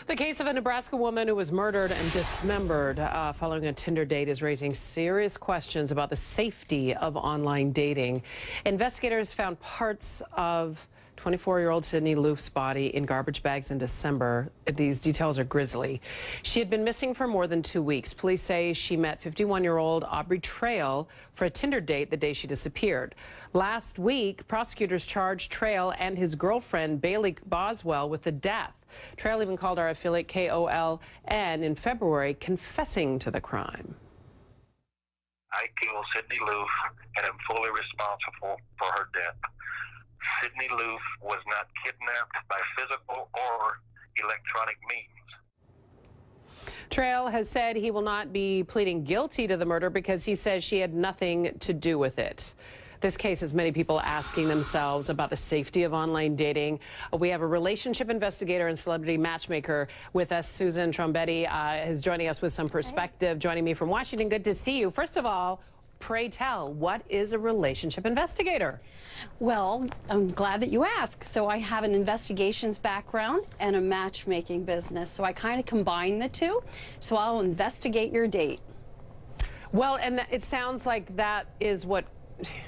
The case of a Nebraska woman who was murdered and dismembered following a Tinder date is raising serious questions about the safety of online dating. Investigators found parts of 24-year-old Sydney Loofe's body in garbage bags in December. These details are grisly. She had been missing for more than 2 weeks. Police say she met 51-year-old Aubrey Trail for a Tinder date the day she disappeared. Last week, prosecutors charged Trail and his girlfriend, Bailey Boswell, with the death. Trail even called our affiliate KOLN in February, confessing to the crime. I killed Sydney Loofe and am fully responsible for her death. Sydney Loofe was not kidnapped by physical or electronic means. Trail has said he will not be pleading guilty to the murder because he says she had nothing to do with it. This case has many people asking themselves about the safety of online dating. We have a relationship investigator and celebrity matchmaker with us. Susan Trombetti is joining us with some perspective, joining me from Washington. Good to see you. First of all, pray tell, what is a relationship investigator? Well, I'm glad that you asked. So I have an investigations background and a matchmaking business. So I kind of combine the two. So I'll investigate your date. Well, and it sounds like that is what,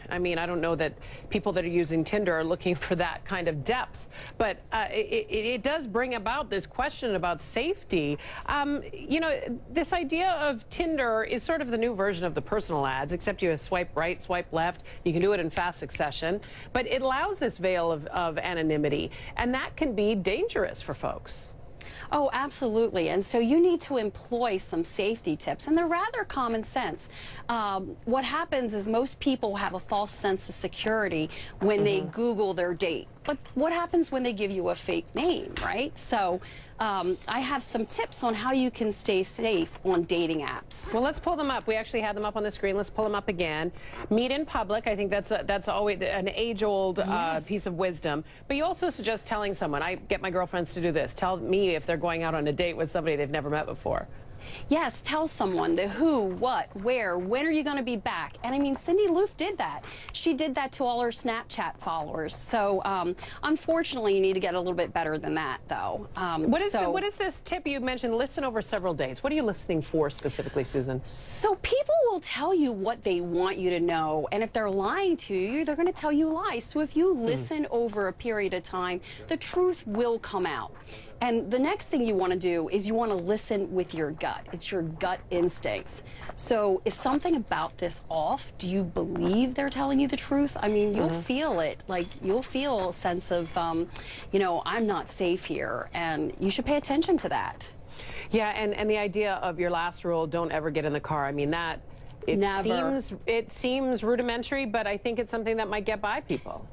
I mean, I don't know that people that are using Tinder are looking for that kind of depth, but it does bring about this question about safety. You know, this idea of Tinder is sort of the new version of the personal ads, except you swipe right, swipe left. You can do it in fast succession, but it allows this veil of anonymity, and that can be dangerous for folks. Oh, absolutely. And so you need to employ some safety tips, and they're rather common sense. What happens is most people have a false sense of security when they Google their date. But what happens when they give you a fake name, right? So I have some tips on how you can stay safe on dating apps. Well, let's pull them up. We actually had them up on the screen. Let's pull them up again. Meet in public. I think that's always an age-old piece of wisdom. But you also suggest telling someone. I get my girlfriends to do this. Tell me if they're going out on a date with somebody they've never met before. Yes, tell someone the who, what, where, when are you going to be back? And I mean, Sydney Loofe did that. She did that to all her Snapchat followers. So unfortunately, you need to get a little bit better than that, though. What is this tip you mentioned? Listen over several days. What are you listening for specifically, Susan? So people will tell you what they want you to know. And if they're lying to you, they're going to tell you lies. So if you listen over a period of time, the truth will come out. And the next thing you want to do is you want to listen with your gut. It's your gut instincts. So is something about this off? Do you believe they're telling you the truth? I mean, you'll feel it. Like, you'll feel a sense of, you know, I'm not safe here. And you should pay attention to that. Yeah, and the idea of your last rule, don't ever get in the car. I mean, that, it seems rudimentary, but I think it's something that might get by people.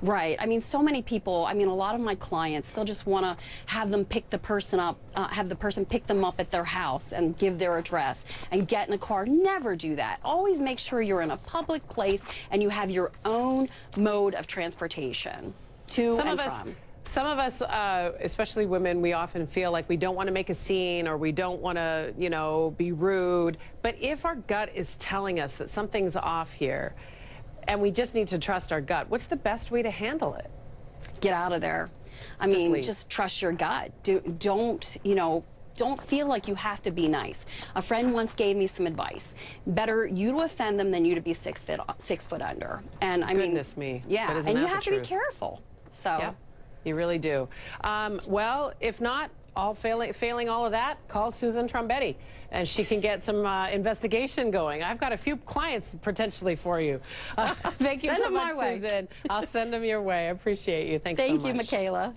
Right. I mean, so many people, I mean, a lot of my clients, they'll just want to have them pick the person up, have the person pick them up at their house and give their address and get in a car. Never do that. Always make sure you're in a public place and you have your own mode of transportation to and from. Some of us, especially women, we often feel like we don't want to make a scene or we don't want to, you know, be rude. But if our gut is telling us that something's off here, and we just need to trust our gut, what's the best way to handle it? Get out of there. I mean, just trust your gut. Don't, you know, don't feel like you have to be nice. A friend once gave me some advice. Better you to offend them than you to be 6 foot under. And I mean, goodness me. Yeah, and you have to be careful. So yeah, you really do. Well, if not, failing all of that, call Susan Trombetti, and she can get some investigation going. I've got a few clients potentially for you. Thank you so much, Susan. I'll send them your way. I appreciate you. Thanks so much. Thank you, Michaela.